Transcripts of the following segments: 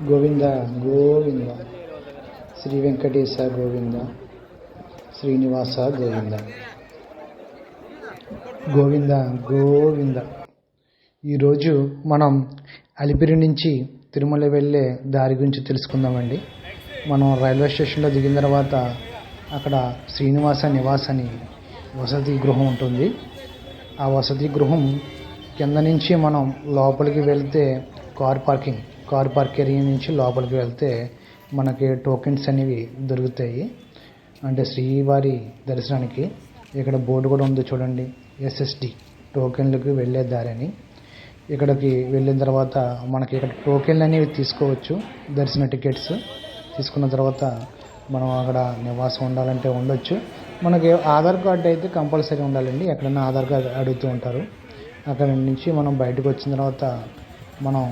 గోవింద గోవింద శ్రీ వెంకటేశ గోవింద శ్రీనివాస గోవింద గోవింద గోవింద. ఈరోజు మనం అలిపిరి నుంచి తిరుమల వెళ్ళే దారి గురించి తెలుసుకుందామండి. మనం రైల్వే స్టేషన్లో దిగిన తర్వాత అక్కడ శ్రీనివాస నివాస్ అని వసతి గృహం ఉంటుంది. ఆ వసతి గృహం కింద నుంచి మనం లోపలికి వెళ్తే కార్ పార్క్ ఏరియా నుంచి లోపలికి వెళ్తే మనకి టోకెన్స్ అనేవి దొరుకుతాయి. అంటే శ్రీవారి దర్శనానికి ఇక్కడ బోర్డు కూడా ఉంది చూడండి, SSD టోకెన్లకు వెళ్ళే దారని. ఇక్కడికి వెళ్ళిన తర్వాత మనకి ఇక్కడ టోకెన్లు అనేవి తీసుకోవచ్చు. దర్శన టికెట్స్ తీసుకున్న తర్వాత మనం అక్కడ నివాసం ఉండాలంటే ఉండొచ్చు. మనకి ఆధార్ కార్డు అయితే కంపల్సరీ ఉండాలండి. ఎక్కడైనా ఆధార్ కార్డు అడుగుతూ ఉంటారు. అక్కడ నుంచి మనం బయటకు వచ్చిన తర్వాత మనం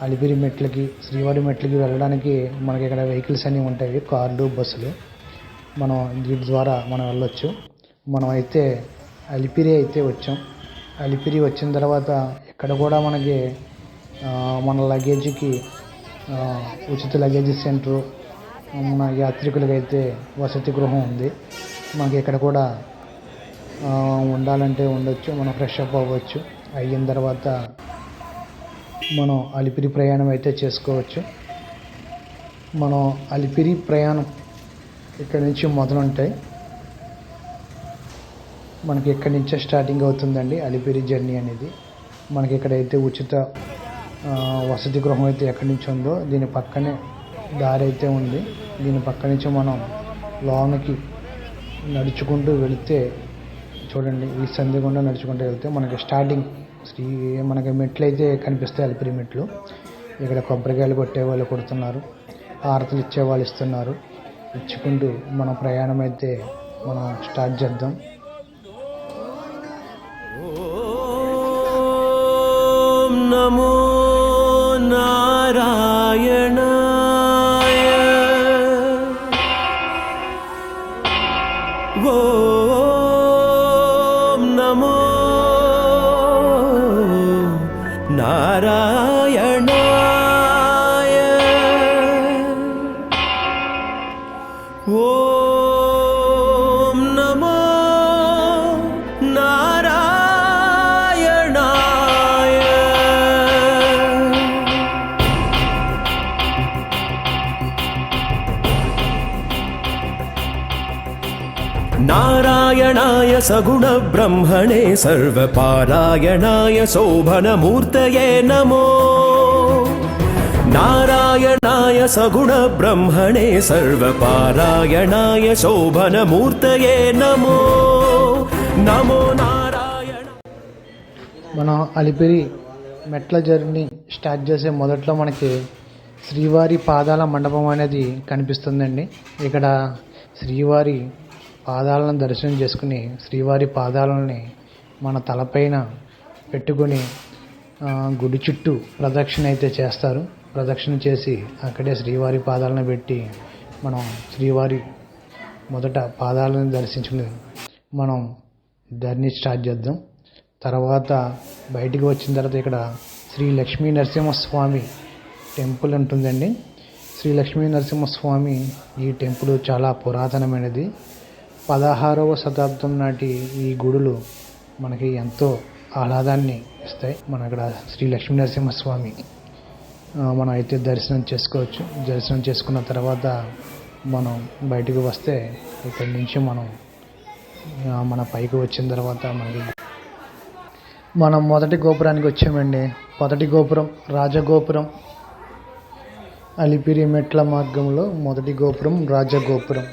అలిపిరి మెట్లకి శ్రీవారి మెట్లకి వెళ్ళడానికి మనకి ఇక్కడ వెహికల్స్ అన్నీ ఉంటాయి, కార్లు బస్సులు. మనం వీటి ద్వారా మనం వెళ్ళొచ్చు. మనం అయితే అలిపిరి అయితే వచ్చాం. అలిపిరి వచ్చిన తర్వాత ఇక్కడ కూడా మనకి మన లగేజీకి ఉచిత లగేజ్ సెంటరు, మన యాత్రికులకైతే వసతి గృహం ఉంది. మనకి ఇక్కడ కూడా ఉండాలంటే ఉండొచ్చు. మనం ఫ్రెష్ అప్ అవ్వచ్చు. అయిన తర్వాత మనం అలిపిరి ప్రయాణం అయితే చేసుకోవచ్చు. మనం అలిపిరి ప్రయాణం ఇక్కడి నుంచి మొదలుంటాయి. మనకి ఇక్కడి నుంచే స్టార్టింగ్ అవుతుందండి అలిపిరి జర్నీ అనేది. మనకి ఇక్కడైతే ఉచిత వసతి గృహం అయితే ఎక్కడి నుంచి ఉందో దీని పక్కనే దారి అయితే ఉంది. దీని పక్క నుంచి మనం లోనికి నడుచుకుంటూ వెళితే చూడండి, ఈ సంధి గుండా నడుచుకుంటూ వెళ్తే మనకి స్టార్టింగ్ మనకి మెట్లు అయితే కనిపిస్తాయి, అలిపిరి మెట్లు. ఇక్కడ కొబ్బరికాయలు కొట్టేవాళ్ళు కొడుతున్నారు, హారతులు ఇచ్చేవాళ్ళు ఇస్తున్నారు. ఇచ్చుకుంటూ మన ప్రయాణం అయితే మనం స్టార్ట్ చేద్దాం. ఓం నమో నారాయణాయ. ఓం నమో నారాయణాయ. ఓం నమో నారాయణాయ. నారాయణాయ సగుణ బ్రహ్మణే సర్వపారాయణాయ శోభనమూర్తయే నమో. నారాయణాయ సగుణ బ్రహ్మణే సర్వపారాయణాయ శోభనమూర్తయే నమో. నమో నారాయణ. మనం అలిపిరి మెట్ల జర్నీ స్టార్ట్ చేసే మొదట్లో మనకి శ్రీవారి పాదాల మండపం అనేది కనిపిస్తుందండి. ఇక్కడ శ్రీవారి పాదాలను దర్శనం చేసుకుని శ్రీవారి పాదాలని మన తలపైన పెట్టుకొని గుడి చుట్టూ ప్రదక్షిణ అయితే చేస్తారు. ప్రదక్షిణ చేసి అక్కడే శ్రీవారి పాదాలను పెట్టి మనం శ్రీవారి మొదట పాదాలను దర్శించుకుని మనం జర్నీ స్టార్ట్ చేద్దాం. తర్వాత బయటికి వచ్చిన తర్వాత ఇక్కడ శ్రీ లక్ష్మీ నరసింహస్వామి టెంపుల్ ఉంటుందండి. శ్రీ లక్ష్మీ నరసింహస్వామి ఈ టెంపుల్ చాలా పురాతనమైనది. 16వ శతాబ్దం నాటి ఈ గుడులు మనకి ఎంతో ఆహ్లాదాన్ని ఇస్తాయి. మన ఇక్కడ శ్రీ లక్ష్మీ నరసింహస్వామి మనం అయితే దర్శనం చేసుకోవచ్చు. దర్శనం చేసుకున్న తర్వాత మనం బయటకు వస్తే ఇక్కడి నుంచి మన పైకి వచ్చిన తర్వాత మనం మొదటి గోపురానికి వచ్చామండి. మొదటి గోపురం రాజగోపురం. అలిపిరి మెట్ల మార్గంలో మొదటి గోపురం రాజగోపురం.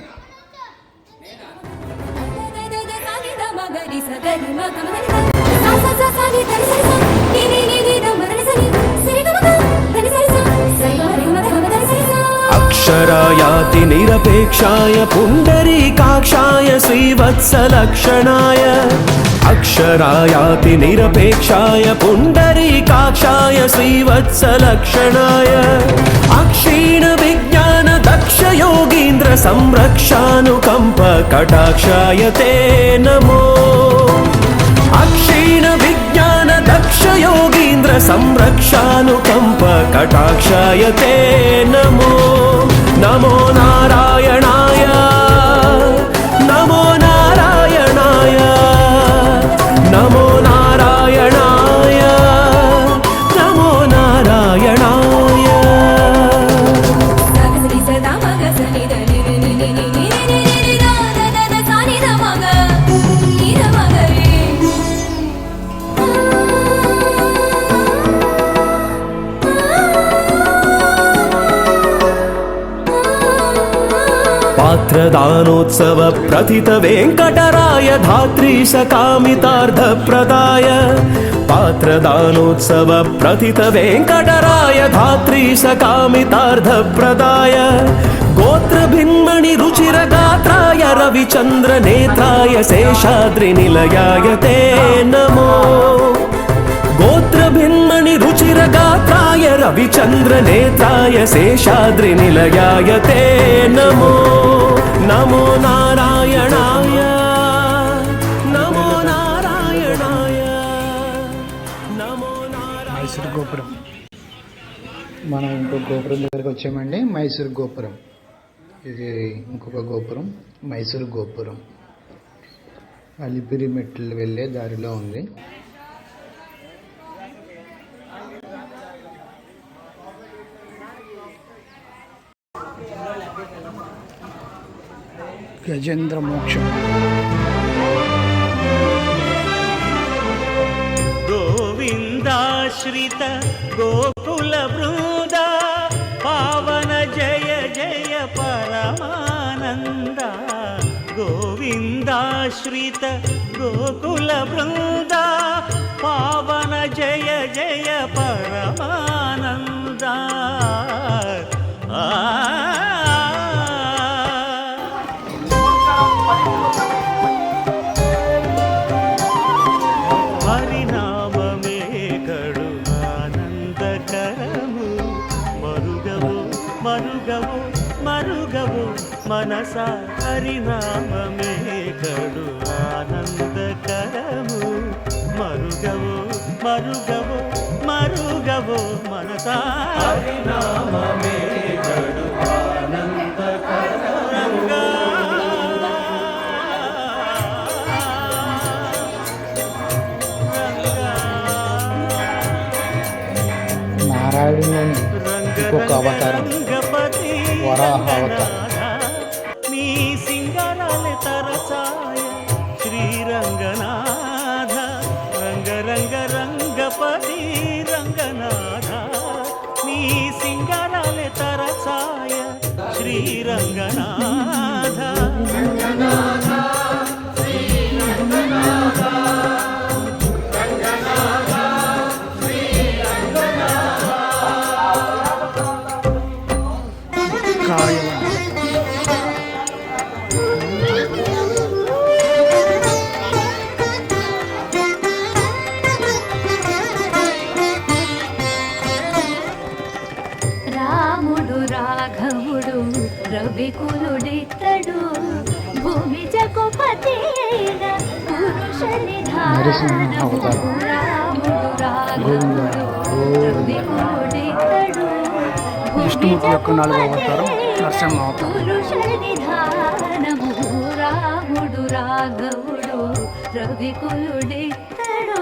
అక్షరాయాతి నిరపేక్షాయ పుండరీకాక్షాయ శ్రీవత్సలక్షణాయ अक्षरायाति निरपेक्षाय पुण्डरीकाक्षाय श्रीवत्सलक्षणाय अक्षीण विज्ञान दक्ष योगीन्द्र संरक्षानुकम्प कटाक्षाय ते नमो अक्षीण विज्ञान दक्ष योगीन्द्र संरक्षानुकम्प कटाक्षाय ते नमो नमो नारायणाय नमो नारायणाय नमो नारायणाय नमो नारायणाय पात्रदानोत्सव प्रथित वेङ्कटराय धात्री सकामितार्थप्रदाय पात्रदानोत्सव प्रथित वेङ्कटराय धात्री सकामितार्थप्रदाय गोत्रभिन्मणि रुचिरगात्राय रविचन्द्र नेत्राय शेषाद्रिनिलयाय ते नमो गोत्रभिन्मणि रुचिरगात्राय रविचन्द्र नेत्राय शेषाद्रिनिलयाय ते नमो नमो नारायणाय नमो नारायणाय नमो नारायणाय మైసూర్ గోపురం. మనం ఇంకో గోపురం దగ్గరికి వచ్చామండి. మైసూర్ గోపురం. ఇది ఇంకొక గోపురం, మైసూర్ గోపురం. అలిపిరి మెట్లు వెళ్ళే దారిలో ఉంది. గజేంద్ర మోక్షం. गोविन्दाश्रित गोकुल वृन्द पावन जय जय परमानन्द गोविन्दाश्रित गोकुल वृन्द पावन जय जय परमानन्द మరుగవు మనస హరినామమే కడు ఆనందకరము మరుగవు మరుగవు మరుగవు మనస హరినామమే కడు ఆనందకరము నారాయణుని ఇంకొక అవతారం వరాహ అవతారం. నీ సింగరాలే తరచాయ శ్రీరంగనాథ రంగ రంగ రంగపతి రంగనాథ నీ సింగరాలే తరచాయ శ్రీరంగనాథ రవికులుడితడు భూమి జగపతి అయిన పురుష నిధానము రాముడు రాఘవుడు రవికులుడితడు విష్ణుమూర్తి యొక్క 4వ అవతారం నరసింహ అవతారం. పురుష నిధానము రాముడు రాఘవుడు రవికులుడితడు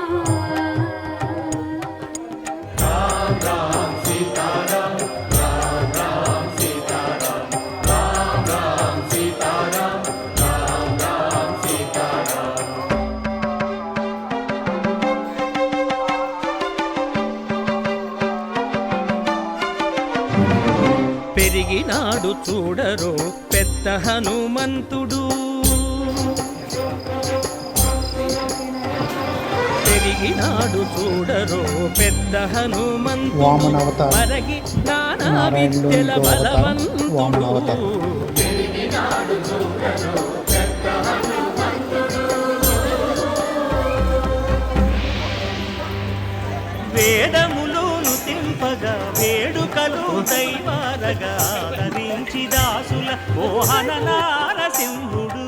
పెరిగినాడు చూడరో పెద్ద హనుమంతుడు పెరిగినాడు చూడరో పెద్ద హనుమంతుడు వామన అవతారం. మరగి నానా నారాయణుడు విద్యల ఇంకో అవతారం వామన బలవంతుడు అవతారం. పెరిగినాడు చూడరో పెద్ద హనుమంతుడు వేదములోను తింపగా వేడుకలు దైవారగా ఆదరించి దాసుల మోహన నారసింహుడు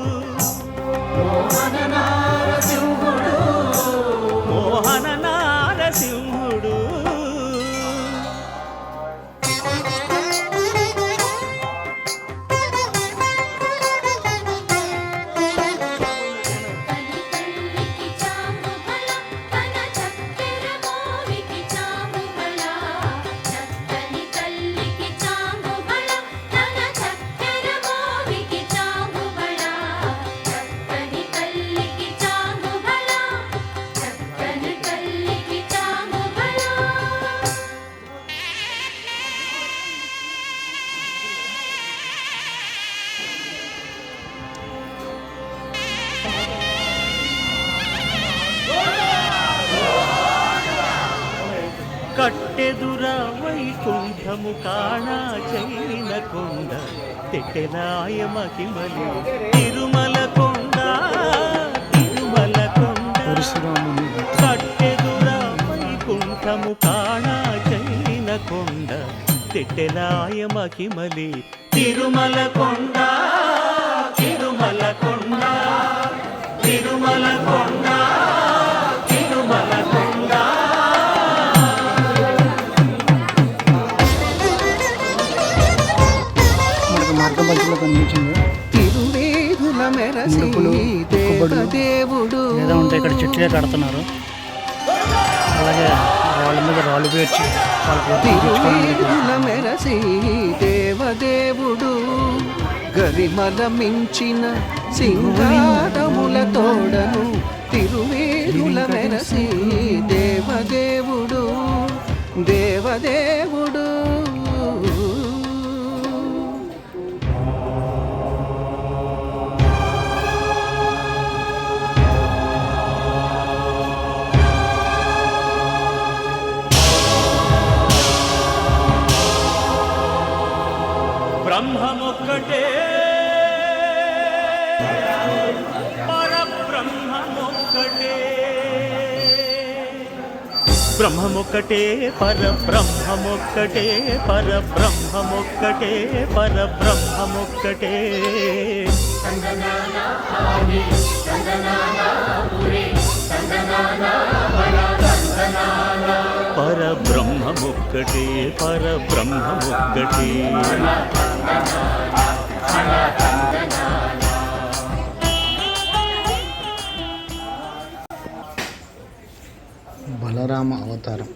మోహన నారసింహుడు కట్టెదుర వైకుంఠము కాణా చైన కొండ తెట్టెలాయ మహిమలి తిరుమల కొండ కట్టెదుర వైకుంఠము కాణా చైన కొండ తెట్టెలాయ మహిమలి తిరుమల కొండ తిరుమల కొండ తిరుమల కొండ తిరుమల కొండ. మార్గం మధ్యలో కనిపించింది తిరువేదుల మెరసి దేవదేవుడు ఏదో ఉంటే ఇక్కడ చెట్లే కడుతున్నారు. అలాగే రాళ్ళ మీద రాళ్ళు పేర్చి తిరువేదుల మెరసి దేవదేవుడు గరిమల మించిన సింగారముల తోడను తిరువేదుల మెరసి దేవదేవుడు దేవదేవుడు. బ్రహ్మమొక్కటే పరబ్రహ్మమొక్కటే బ్రహ్మమొక్కటే పరబ్రహ్మమొక్కటే పరబ్రహ్మమొక్కటే పరబ్రహ్మమొక్కటే పరబ్రహ్మమొక్కటే పరబ్రహ్మమొక్కటే. బలరామ అవతారం.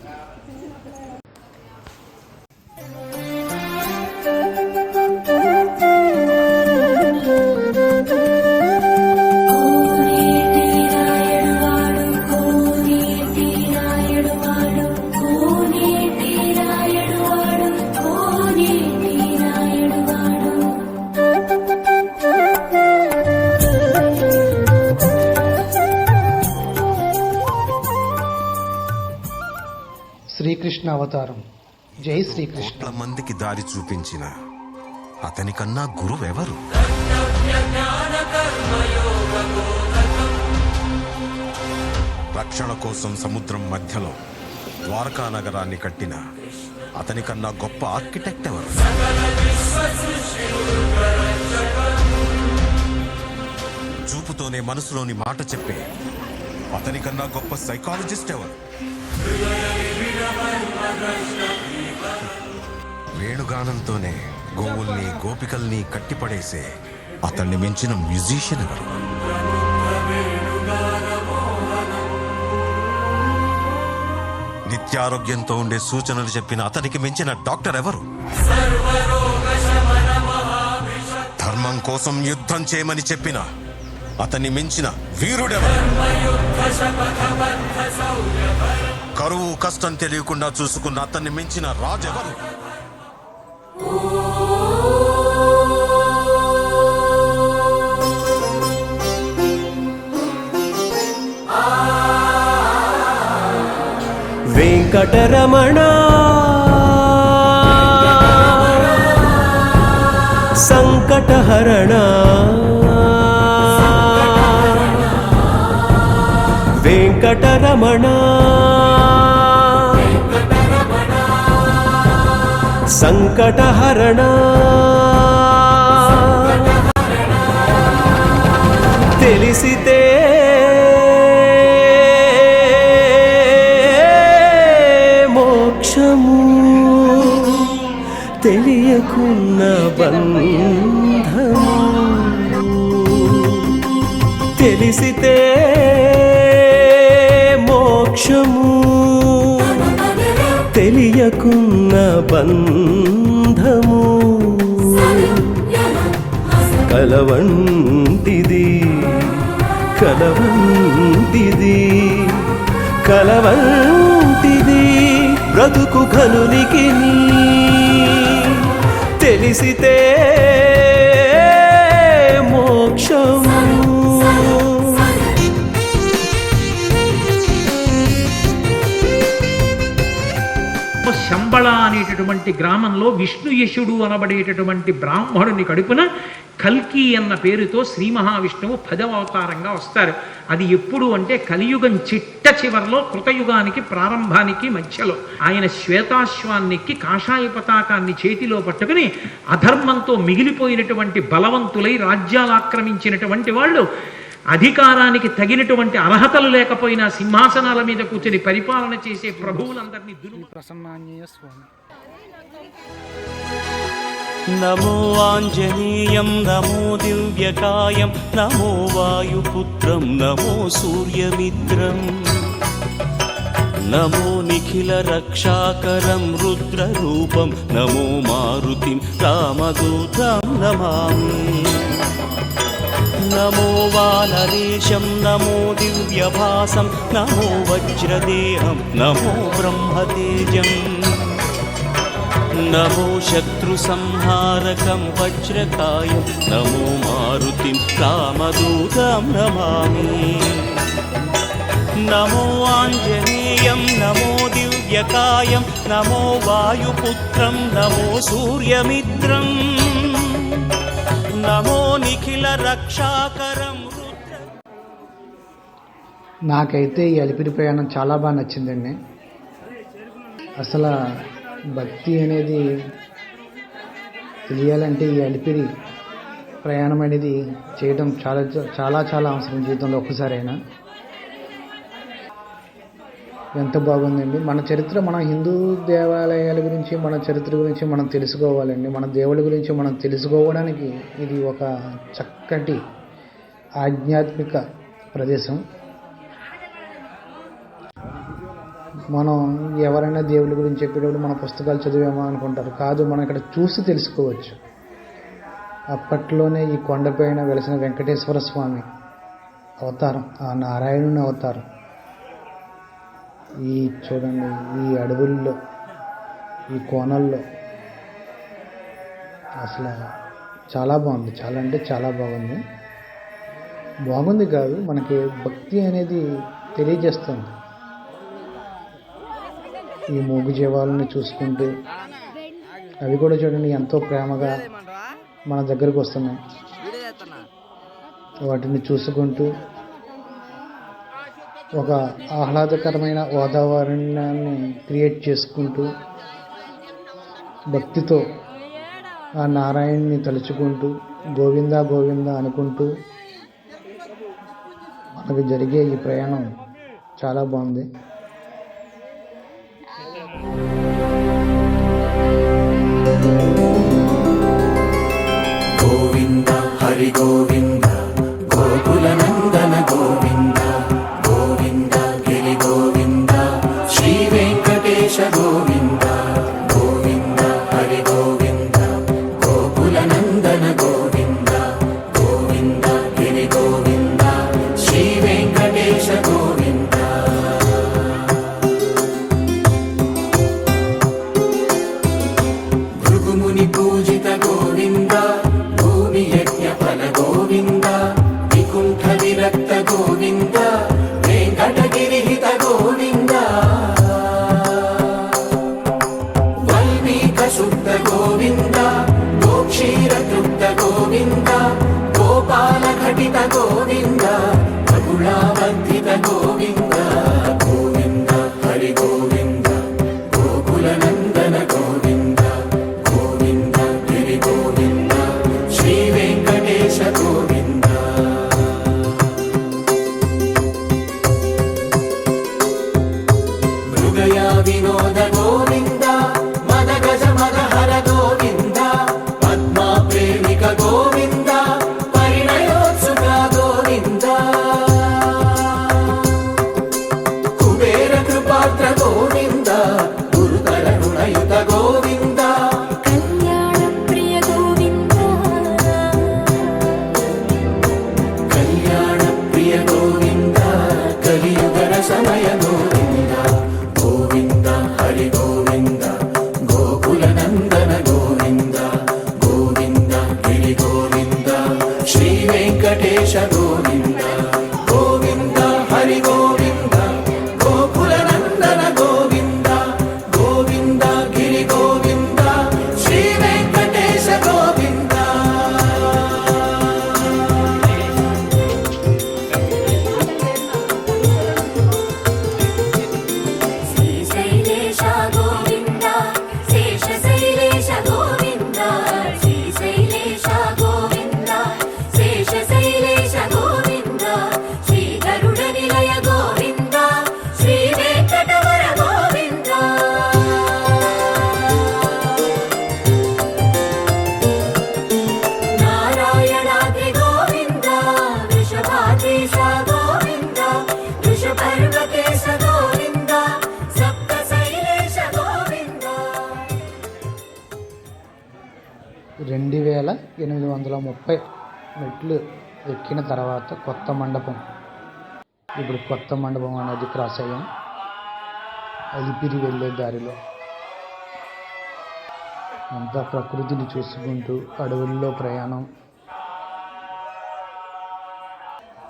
శ్రీకృష్ణ అవతారం. జై శ్రీకృష్ణ. కోట్ల మందికి దారి చూపించిన అతని కన్నా గురువెవరు? రక్షణ కోసం సముద్రం మధ్యలో ద్వారకా నగరాన్ని కట్టిన అతని కన్నా గొప్ప ఆర్కిటెక్ట్ ఎవరు? చూపుతోనే మనసులోని మాట చెప్పే అతని కన్నా గొప్ప సైకాలజిస్ట్ ఎవరు? వేణుగానంతోనే గోవుల్ని గోపికల్ని కట్టిపడేసే అతన్ని మించిన మ్యూజిషియన్ ఎవరు? నిత్యారోగ్యంతో ఉండే సూచనలు చెప్పిన అతనికి మించిన డాక్టర్ ఎవరు? ధర్మం కోసం యుద్ధం చేయమని చెప్పిన అతన్ని మించిన వీరుడెవరు? కరువు కష్టం తెలియకుండా చూసుకున్న అతన్ని మించిన రాజెవరు? వెంకటరమణ సంకటహరణ వెంకటరమణ సంకటహరణ తెలిసితే మోక్షము తెలియకున్న బంధము తెలిసితే మోక్షము తెలియకున్న బంధము కలవంటిది కలవంటిది కలవంటిది బ్రతుకు ఘనునికి తెలిసితే మోక్షము శంబళ అనేటటువంటి గ్రామంలో విష్ణుయశుడు అనబడేటటువంటి బ్రాహ్మణుని కడుపున కల్కి అన్న పేరుతో శ్రీ మహావిష్ణువు 10వ అవతారంగా వస్తారు. అది ఎప్పుడు అంటే కలియుగం చిట్ట చివరిలో కృతయుగానికి ప్రారంభానికి మధ్యలో ఆయన శ్వేతాశ్వాన్నికి కాషాయ పతాకాన్ని చేతిలో పట్టుకుని అధర్మంతో మిగిలిపోయినటువంటి బలవంతులై రాజ్యాలు ఆక్రమించినటువంటి వాళ్ళు అధికారానికి తగినటువంటి అర్హతలు లేకపోయినా సింహాసనాల మీద కూర్చొని పరిపాలన చేసే ప్రభువులందరినీ ప్రసన్నాంజనేయ స్వామి. నమో ఆంజనేయం నమో దివ్యకాయం నమో వాయుపుత్రం నమో సూర్యమిత్రం నమో నిఖిల రక్షాకరం రుద్రరూపం నమో మారుతిం రామదూతం నమామి నమో వానరేశం నమో దివ్యభాసం నమో వజ్రదేహం నమో బ్రహ్మతేజం నమో శత్రు సంహారకం వజ్రకాయం నమో మారుతిం రామదూతం నమామి నమో ఆంజనేయం నమో దివ్యకాయం నమో వాయుపుత్రం నమో సూర్యమిత్రం నమో నిఖిల రక్షాకరం. నాకైతే ఈ అలిపిరి ప్రయాణం చాలా బాగా నచ్చిందండి. అసలు భక్తి అనేది తెలియాలంటే ఈ అలిపిరి ప్రయాణం అనేది చేయడం చాలా చాలా చాలా అవసరం జీవితంలో ఒక్కసారైనా. ఎంత బాగుందండి. మన చరిత్ర, మన హిందూ దేవాలయాల గురించి, మన చరిత్ర గురించి మనం తెలుసుకోవాలండి. మన దేవుడి గురించి మనం తెలుసుకోవడానికి ఇది ఒక చక్కటి ఆధ్యాత్మిక ప్రదేశం. మనం ఎవరైనా దేవుడి గురించి చెప్పేటప్పుడు మన పుస్తకాలు చదివామా అనుకుంటారు. కాదు, మనం ఇక్కడ చూసి తెలుసుకోవచ్చు. అప్పట్లోనే ఈ కొండపైన వెలిసిన వెంకటేశ్వర స్వామి అవతారం, ఆ నారాయణుని అవతారం. ఈ చూడండి, ఈ అడవుల్లో, ఈ కోనల్లో అసలు చాలా బాగుంది. చాలా అంటే చాలా బాగుంది. బాగుంది కాదు, మనకి భక్తి అనేది తెలియజేస్తుంది. ఈ మూగు జీవాలని చూసుకుంటూ, అవి కూడా చూడండి ఎంతో ప్రేమగా మన దగ్గరకు వస్తున్నాయి. వాటిని చూసుకుంటూ ఒక ఆహ్లాదకరమైన వాతావరణాన్ని క్రియేట్ చేసుకుంటూ, భక్తితో ఆ నారాయణ్ణి తలుచుకుంటూ, గోవిందా గోవిందా అనుకుంటూ మనకు జరిగే ఈ ప్రయాణం చాలా బాగుంది. గోవింద హరి గోవింద గోకుల నందన గోవింద గోవింద గిరి గోవింద శ్రీ వెంకటేశ గోవింద గోవింద హరి గోవింద గోకుల నందన గోవింద గోవింద గిరి గోవింద శ్రీ వెంకటేశ గోవింద. భృగుముని పూజిత గోవింద భూమి యజ్ఞ ఫల గోవింద వికుంఠ విరక్త గోవింద వెంకటగిరిహిత గోవింద వల్మీక శుద్ధ గోవింద గోక్షీర తృప్త గోవింద గోపాల ఘటిత గోవింద బహుళావర్ధిత గోవింద గోవింద హరి గోవింద గోకుల నందన గోవింద 430 మెట్లు ఎక్కిన తర్వాత కొత్త మండపం. ఇప్పుడు కొత్త మండపం అనేది క్రాస్ అయ్యాం. అలిపిరి వెళ్ళే దారిలో అంతా ప్రకృతిని చూసుకుంటూ అడవుల్లో ప్రయాణం.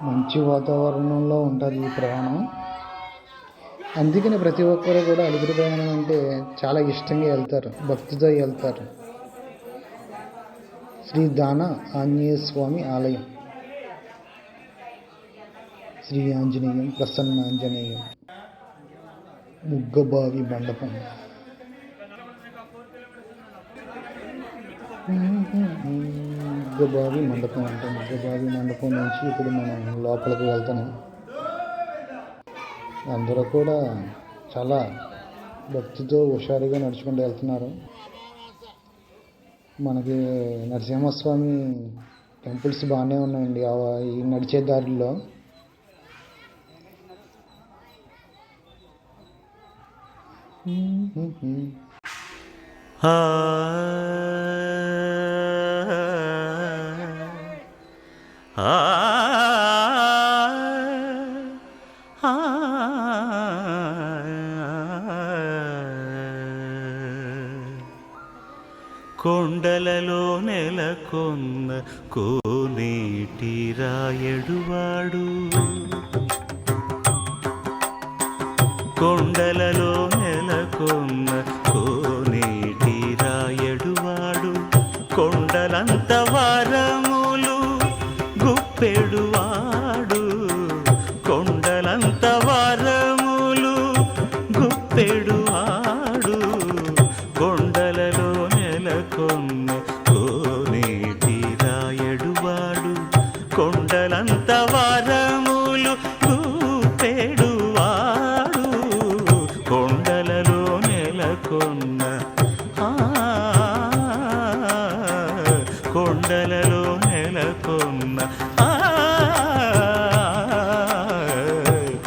మంచి వాతావరణంలో ఉంటుంది ఈ ప్రయాణం. అందుకని ప్రతి ఒక్కరు కూడా అలిపిరి ప్రయాణం అంటే చాలా ఇష్టంగా వెళ్తారు, భక్తితో వెళ్తారు. శ్రీ దాన ఆంజనేయ స్వామి ఆలయం, శ్రీ ఆంజనేయం, ప్రసన్నాంజనేయం, ముగ్గబావి మండపం. ముగ్గబావి మండపం అంటే ముగ్గబావి మండపం నుంచి ఇప్పుడు మనం లోపలికి వెళ్తున్నాం. అందరూ కూడా చాలా భక్తితో హుషారుగా నడుచుకుంటూ వెళ్తున్నారు. మనకి నరసింహస్వామి టెంపుల్స్ బాగానే ఉన్నాయండి ఈ నడిచే దారిలో. కొండలలో నెలకొన్న కోనేటి రాయడువాడు, కొండలలో నెలకొన్న కోనేటి రాయడువాడు, కొండలంత వారములు గుప్పెడువాడు, కొండలంత వారములు గుప్పెడువాడు, కొండలలో నెలకొన్న కోనేటి రాయడువాడు, కొండలంత వారములు గుప్పెడువాడు, కొండలలో నెలకొన్న కొండలలో నెలకొన్న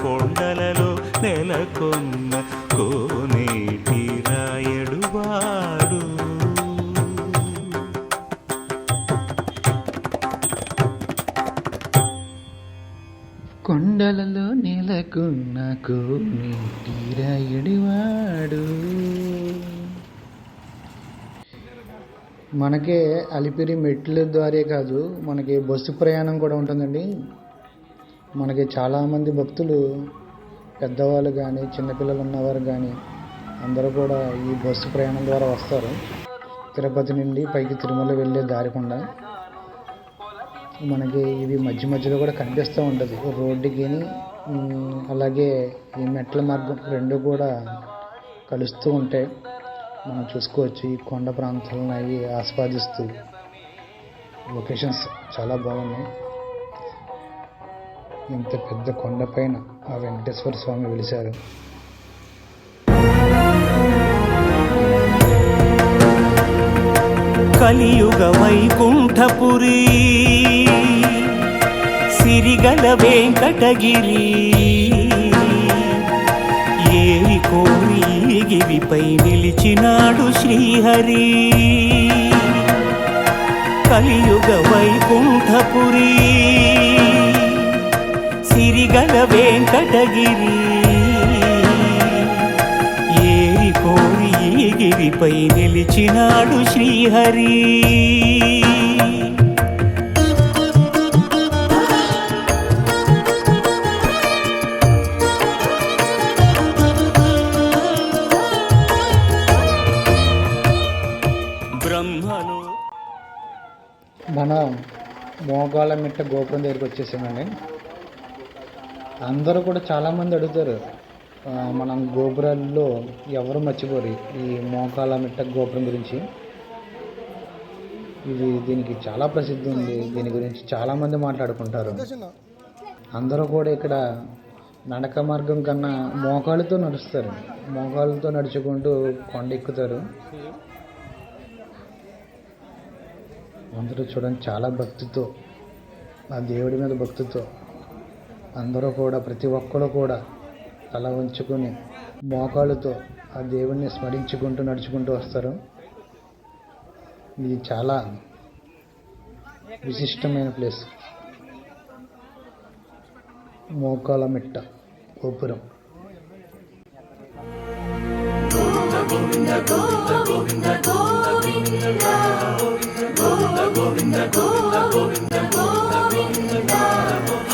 కొండలలో నెలకొన్న కోనేటి రాయడువాడు. కొండలలో నెలకొన్న కోనేటి రాయడువాడు. మనకే అలిపిరి మెట్ల ద్వారే కాదు, మనకి బస్సు ప్రయాణం కూడా ఉంటుందండి. మనకి చాలామంది భక్తులు, పెద్దవాళ్ళు కానీ చిన్నపిల్లలు ఉన్నవారు కానీ అందరూ కూడా ఈ బస్సు ప్రయాణం ద్వారా వస్తారు. తిరుపతి నుండి పైకి తిరుమల వెళ్ళే దారికుండా మనకి ఇవి మధ్య మధ్యలో కూడా కనిపిస్తూ ఉంటుంది. రోడ్డుకి అలాగే ఈ మెట్ల మార్గం రెండు కూడా కలుస్తూ ఉంటాయి. మనం చూసుకోవచ్చు ఈ కొండ ప్రాంతాలను అవి ఆస్వాదిస్తూ. లొకేషన్స్ చాలా బాగున్నాయి. ఇంత పెద్ద కొండపైన ఆ వెంకటేశ్వర స్వామి వెలిశారు. కలియుగ వైకుంఠపురి సిరిగల వెంకటగిరి, ఏరి కోరి గిరిపై నిలిచినాడు శ్రీహరి. కలియుగ వైకుంఠపురి సిరిగల వెంకటగిరి, ఏరి కోరి గిరిపై నిలిచినాడు శ్రీహరి. బ్రహ్మలో మన మోకాళ్ళ మిట్ట గోపురం దగ్గరికి వచ్చేసామండి. అందరూ కూడా చాలామంది అడుగుతారు, మనం గోపురాల్లో ఎవరు మర్చిపోరు ఈ మోకాళ్ళ మిట్ట గోపురం గురించి. దీనికి చాలా ప్రసిద్ధి ఉంది. దీని గురించి చాలామంది మాట్లాడుకుంటారు. అందరూ కూడా ఇక్కడ నడక మార్గం కన్నా మోకాళ్ళతో నడుస్తారు. మోకాళ్ళతో నడుచుకుంటూ కొండ ఎక్కుతారు. అందరూ చూడండి, చాలా భక్తితో, ఆ దేవుడి మీద భక్తితో అందరూ కూడా, ప్రతి ఒక్కరు కూడా తల వంచుకొని మోకాళ్ళతో ఆ దేవుడిని స్మరించుకుంటూ నడుచుకుంటూ వస్తారు. ఇది చాలా విశిష్టమైన ప్లేస్. మోకాలమిట్ట గోపురం.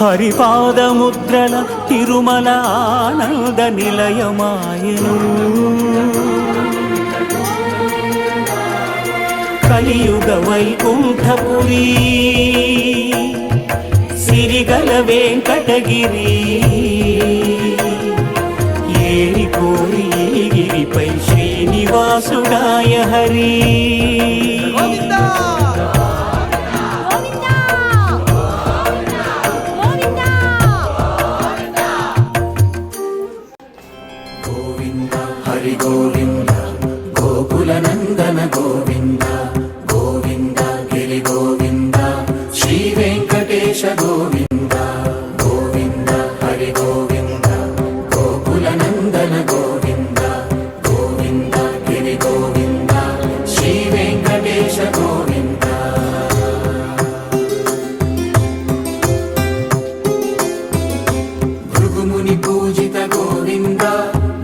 హరిపాదముద్రల తిరుమల ఆనంద నిలయమాయను. కలియుగ వైకుంఠపురి సిరిగల వెంకటగిరి. ఏరి కోరి ఈ గిరిపై శ్రీనివాసుడాయ హరి. గోవింద హరి గోవింద గోకుల నందన గోవింద గోవింద గిరి గోవింద శ్రీ వెంకటేశ గోవింద గోవింద హరి గోవింద గోకుల నందన గోవింద గోవింద గిరి గోవింద శ్రీ వెంకటేశ గోవింద. భృగుముని పూజిత గోవింద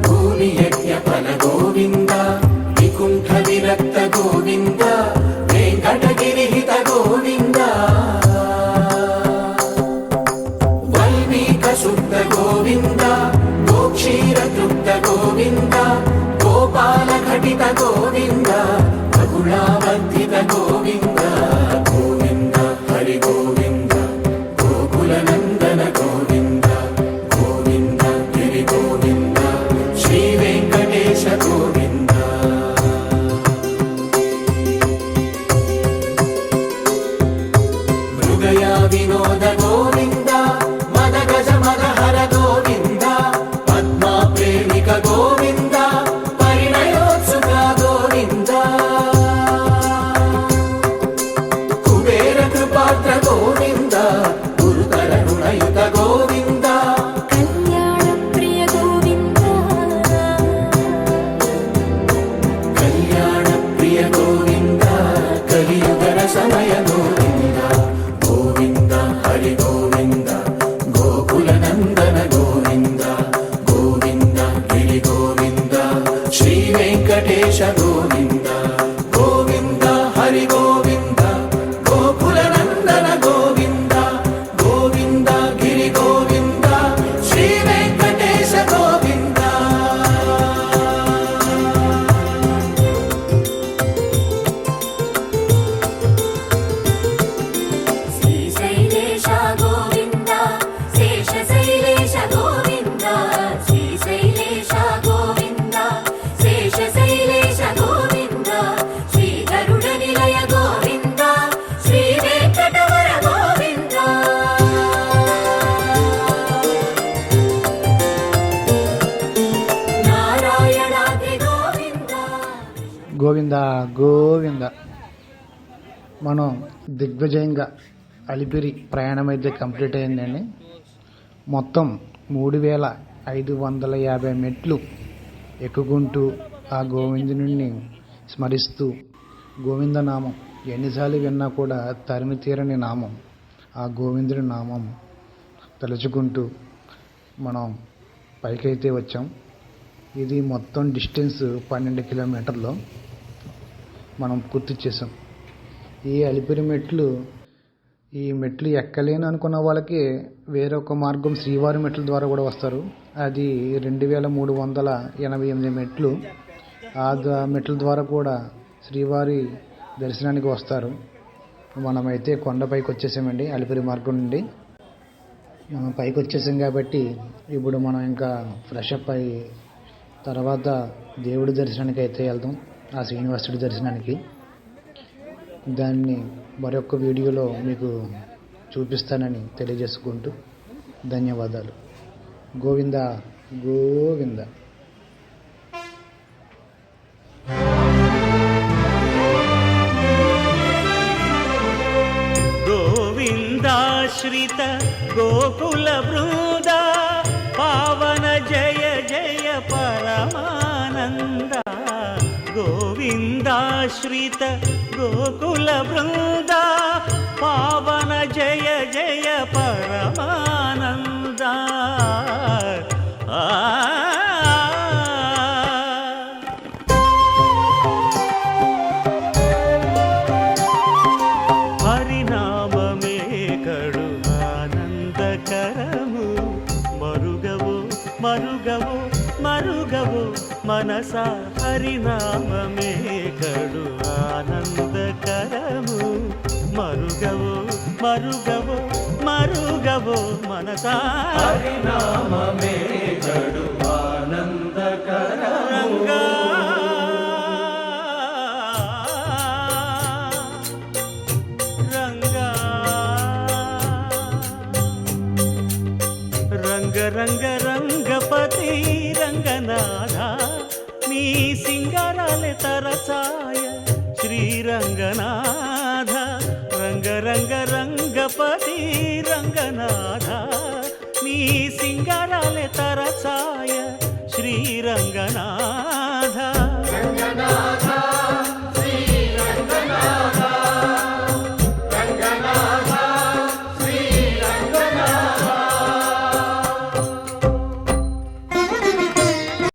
భూమి యజ్ఞ ఫల గోవింద వికుంఠ విరక్త గోవింద వెంకటగిరి హిత గోవింద. వల్మీక శుద్ధ గోవింద గోక్షీర తృప్త గోవింద గోపాల ఘటిత గోవింద బహుళావర్ధిత గోవింద గోవింద హరి గోవింద గోకుల నందన గోవింద గోవింద గిరి గోవింద శ్రీ వెంకటేశ గోవింద. మృగయా వినోద గోవింద మద గజ మద హర గోవింద పద్మా ప్రేమిక గోవింద పరిణయోత్సుక గోవింద. కుబేర కృపాత్ర గోవింద గురుతర రుణయుత గోవింద కళ్యాణ ప్రియ గోవింద కళ్యాణ ప్రియ గోవింద కలియుగ రసమయ గోవింద గోవింద హరి గోవింద గోకుల నందన గోవింద గోవింద గిరి గోవింద శ్రీ వెంకటేశ గోవింద గోవింద హరి గోవింద గోకుల నందన గోవింద గోవింద గిరి గోవింద శ్రీ వెంకటేశ గోవింద. శ్రీశైలేశ గోవింద శేషశైలేశ గోవింద శ్రీశైలేశ గోవింద శేషశైలేశ గోవింద శ్రీ గరుడ నిలయ గోవింద శ్రీ వెంకటవర గోవింద. నారాయణాద్రి గోవింద. గోవింద గోవింద. మనం దిగ్విజయంగా అలిపిరి ప్రయాణం అయితే కంప్లీట్ అయిందండి. మొత్తం 3550 మెట్లు ఎక్కుకుంటూ ఆ గోవిందుని స్మరిస్తూ గోవిందనామం ఎన్నిసార్లు విన్నా కూడా తరిమి తీరని నామం ఆ గోవిందుని నామం తలుచుకుంటూ మనం పైకైతే వచ్చాం. ఇది మొత్తం డిస్టెన్స్ 12 కిలోమీటర్లు మనం పూర్తి చేసాం. ఈ అలిపిరి మెట్లు ఈ మెట్లు ఎక్కలేను అనుకున్న వాళ్ళకి వేరొక మార్గం శ్రీవారి మెట్ల ద్వారా కూడా వస్తారు. అది 2388 మెట్లు. ఆ మెట్ల ద్వారా కూడా శ్రీవారి దర్శనానికి వస్తారు. మనమైతే కొండపైకి వచ్చేసామండి. అలిపిరి మార్గం నుండి మనం పైకి వచ్చేసాం కాబట్టి ఇప్పుడు మనం ఇంకా ఫ్రెష్ అప్ అయ్యి తర్వాత దేవుడి దర్శనానికి అయితే వెళ్దాం, ఆ శ్రీనివాసుడి దర్శనానికి. దాన్ని మరొక వీడియోలో మీకు చూపిస్తానని తెలియజేసుకుంటూ ధన్యవాదాలు. గోవింద గోవింద. గోవిందాశ్రిత గోకుల బృంద పావన జయ జయ పరమానంద గోవిందాశ్రిత గోకుల బృంద పావన జయ జయ పరమానంద హరినామమే కడు ఆనందకరము మరుగవు మరుగవు మరుగవు మనస హరినామమే కడు ఆనందకరము మరుగవు మరుగవు మరుగవు మనస హరినామమే కడు ఆనందకరము రంగా రంగా రంగ రంగ రంగపతి రంగనాథ నీ సింగారాలే తరసాయ శ్రీరంగనాథ రంగ రంగ రంగపతి రంగనాథ నీ సింగారాలే తరసాయ శ్రీరంగనాథ